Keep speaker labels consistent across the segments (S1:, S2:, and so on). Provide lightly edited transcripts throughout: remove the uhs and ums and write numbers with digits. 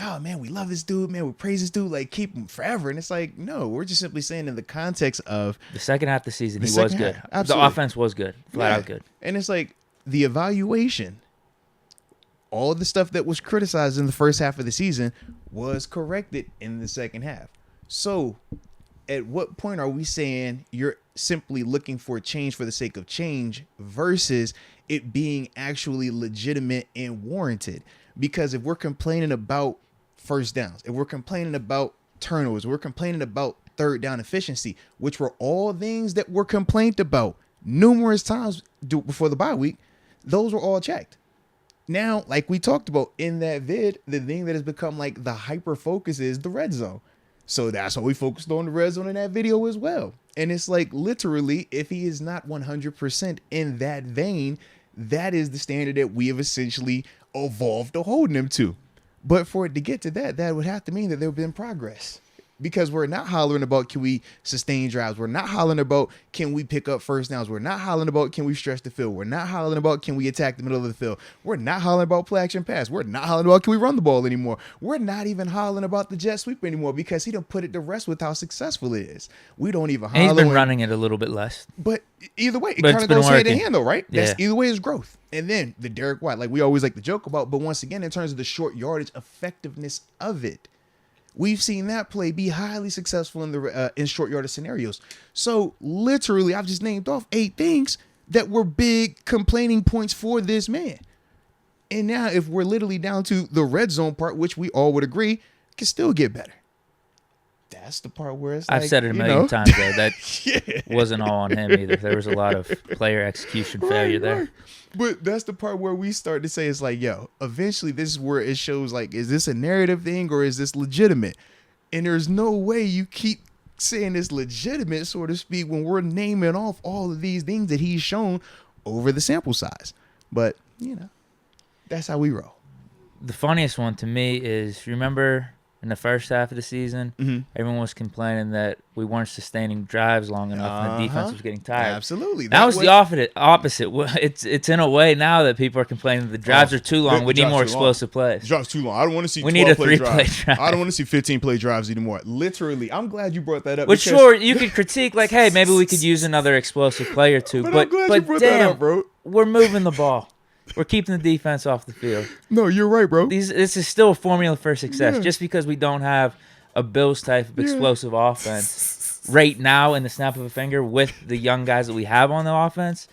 S1: oh man, we love this dude, man, we praise this dude, like keep him forever. And it's like, no, we're just simply saying in the context of
S2: The second half of the season,
S1: The
S2: he was
S1: second
S2: good.
S1: half,
S2: The
S1: absolutely.
S2: offense was good, flat out good.
S1: And it's like the evaluation, all the stuff that was criticized in the first half of the season was corrected in the second half. So at what point are we saying you're simply looking for change for the sake of change versus it being actually legitimate and warranted? Because if we're complaining about first downs, if we're complaining about turnovers, we're complaining about third down efficiency, which were all things that were complained about numerous times before the bye week, those were all checked. Now, like we talked about in that vid, the thing that has become like the hyper focus is the red zone. So that's why we focused on the red zone in that video as well. And it's like literally, if he is not 100% in that vein, that is the standard that we have essentially evolved to holding him to. But for it to get to that, that would have to mean that there would have been progress. Because we're not hollering about can we sustain drives. We're not hollering about can we pick up first downs. We're not hollering about can we stretch the field. We're not hollering about can we attack the middle of the field. We're not hollering about play action pass. We're not hollering about can we run the ball anymore. We're not even hollering about the jet sweep anymore because he done put it to rest with how successful it is. We don't even holler.
S2: And he's been running it a little bit less.
S1: But either way, it
S2: But
S1: kind
S2: it's
S1: of
S2: been
S1: goes hand in
S2: working.
S1: hand though, right? That's
S2: Yeah.
S1: either way is growth. And then the Derek White, like we always like to joke about, but once again, in terms of the short yardage effectiveness of it, we've seen that play be highly successful in the in short yardage scenarios. So literally, I've just named off 8 things that were big complaining points for this man. And now, if we're literally down to the red zone part, which we all would agree can still get better, that's the part where it's
S2: I've
S1: like,
S2: said it a
S1: you
S2: million
S1: know,
S2: times, though. That
S1: yeah.
S2: wasn't all on him either. There was a lot of player execution failure there.
S1: Right. But that's the part where we start to say it's like, yo, eventually this is where it shows like, is this a narrative thing or is this legitimate? And there's no way you keep saying it's legitimate, so to speak, when we're naming off all of these things that he's shown over the sample size. But, you know, that's how we roll.
S2: The funniest one to me is, remember in the first half of the season, everyone was complaining that we weren't sustaining drives long enough and the defense was getting tired.
S1: Absolutely.
S2: That was the opposite. It's in a way now that people are complaining the drives are too long. We need more explosive plays.
S1: The drive's too long. I don't want to see
S2: We need a
S1: 12-play
S2: 3-play
S1: drives.
S2: drive.
S1: I don't want to see 15-play drives anymore. Literally, I'm glad you brought that up.
S2: Which,
S1: because-
S2: sure, you could critique, like, hey, maybe we could use another explosive play or two.
S1: But I'm glad you brought that
S2: damn,
S1: up, bro.
S2: we're moving the ball. We're keeping the defense off the field.
S1: No, you're right, bro.
S2: This is still a formula for success.
S1: Yeah.
S2: Just because we don't have a Bills type of explosive offense right now in the snap of a finger with the young guys that we have on the offense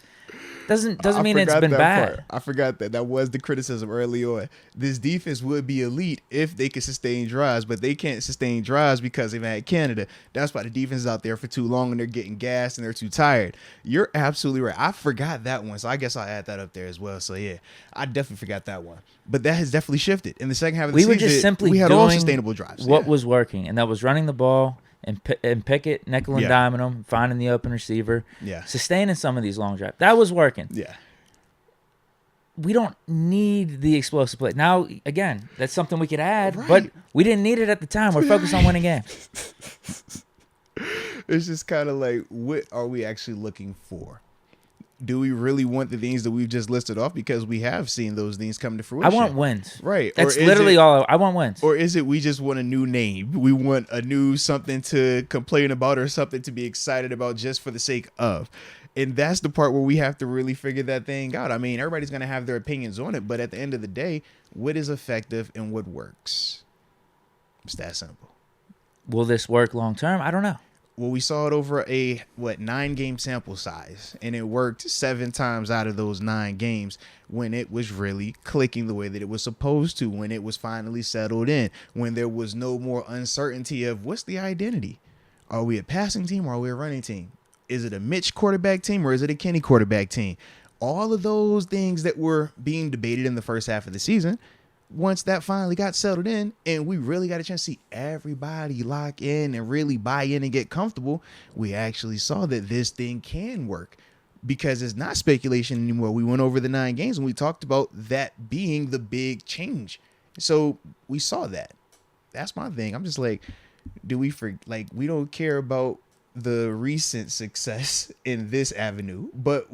S2: doesn't mean it's been bad.
S1: I forgot that was the criticism early on. This defense would be elite if they could sustain drives, but they can't sustain drives because they've had Canada. That's why the defense is out there for too long and they're getting gassed and they're too tired. You're absolutely right. I forgot that one, so I guess I'll add that up there as well. So yeah, I definitely forgot that one. But that has definitely shifted in the second half of the
S2: We
S1: season.
S2: were just simply
S1: we had
S2: doing
S1: all sustainable drives.
S2: what
S1: Yeah.
S2: was working, and that was running the ball and Pickett, nickel and
S1: Yeah.
S2: diming them, finding the open receiver,
S1: Yeah.
S2: sustaining some of these long drives. That was working.
S1: Yeah.
S2: We don't need the explosive play. Now, again, that's something we could add,
S1: Right.
S2: but we didn't need it at the time. We're focused on winning games.
S1: It's just kind of like, what are we actually looking for? Do we really want the things that we've just listed off? Because we have seen those things come to
S2: I
S1: fruition.
S2: want wins.
S1: Right.
S2: That's
S1: Or is
S2: literally
S1: it-
S2: all. I want wins.
S1: Or is it we just want a new name? We want a new something to complain about or something to be excited about just for the sake of. And that's the part where we have to really figure that thing out. I mean, everybody's going to have their opinions on it, but at the end of the day, what is effective and what works? It's that simple.
S2: Will this work long term? I don't know.
S1: Well, we saw it over a 9-game sample size, and it worked 7 times out of those 9 games when it was really clicking the way that it was supposed to, when it was finally settled in, when there was no more uncertainty of what's the identity. Are we a passing team or are we a running team? Is it a Mitch quarterback team or is it a Kenny quarterback team? All of those things that were being debated in the first half of the season, once that finally got settled in and we really got a chance to see everybody lock in and really buy in and get comfortable, we actually saw that this thing can work because it's not speculation anymore. We went over the 9 games and we talked about that being the big change. So we saw that. That's my thing. I'm just like, we don't care about the recent success in this avenue, but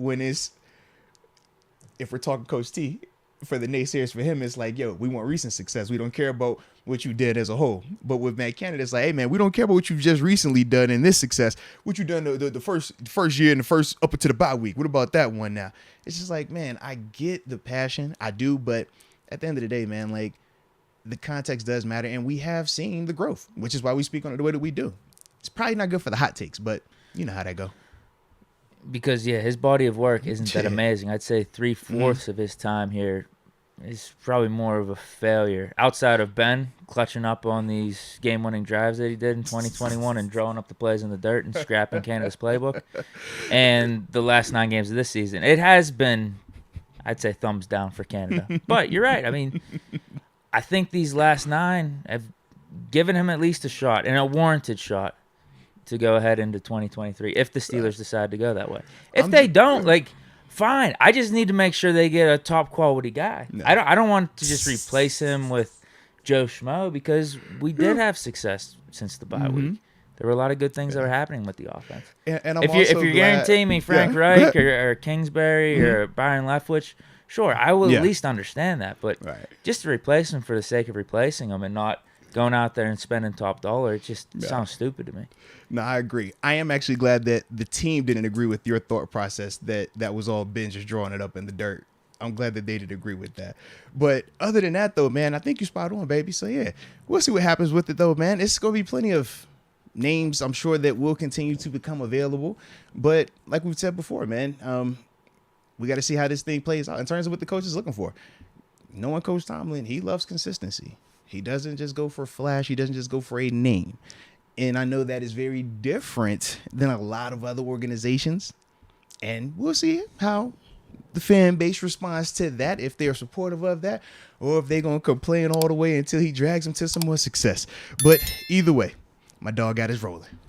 S1: if we're talking Coach T, for the naysayers, for him, it's like, yo, we want recent success. We don't care about what you did as a whole. But with Matt Canada, it's like, hey, man, we don't care about what you've just recently done in this success. What you done the first year and the first up until the bye week. What about that one now? It's just like, man, I get the passion. I do. But at the end of the day, man, like, the context does matter. And we have seen the growth, which is why we speak on it the way that we do. It's probably not good for the hot takes, but you know how that go.
S2: Because, yeah, his body of work isn't that amazing. I'd say 3/4 of his time here is probably more of a failure. Outside of Ben clutching up on these game-winning drives that he did in 2021 and drawing up the plays in the dirt and scrapping Canada's playbook. And the last 9 games of this season, it has been, I'd say, thumbs down for Canada. But you're right. I mean, I think these last 9 have given him at least a shot, and a warranted shot, to go ahead into 2023 if the Steelers decide to go that way. If they don't, like, fine. I just need to make sure they get a top quality guy. No. I don't want to just replace him with Joe Schmo, because we did have success since the bye week. There were a lot of good things that were happening with the offense.
S1: And
S2: if you're guaranteeing me Frank Reich or Kingsbury or Byron Leftwich, sure, I will at least understand that. But just to replace him for the sake of replacing him and not going out there and spending top dollar, it just sounds stupid to me.
S1: No, I agree. I am actually glad that the team didn't agree with your thought process that was all Ben just drawing it up in the dirt. I'm glad that they did agree with that. But other than that, though, man, I think you're spot on, baby. So, yeah, we'll see what happens with it, though, man. It's going to be plenty of names, I'm sure, that will continue to become available. But like we've said before, man, we got to see how this thing plays out in terms of what the coach is looking for. Knowing Coach Tomlin, he loves consistency. He doesn't just go for flash. He doesn't just go for a name. And I know that is very different than a lot of other organizations. And we'll see how the fan base responds to that, if they're supportive of that, or if they're going to complain all the way until he drags them to some more success. But either way, my dog got his rolling.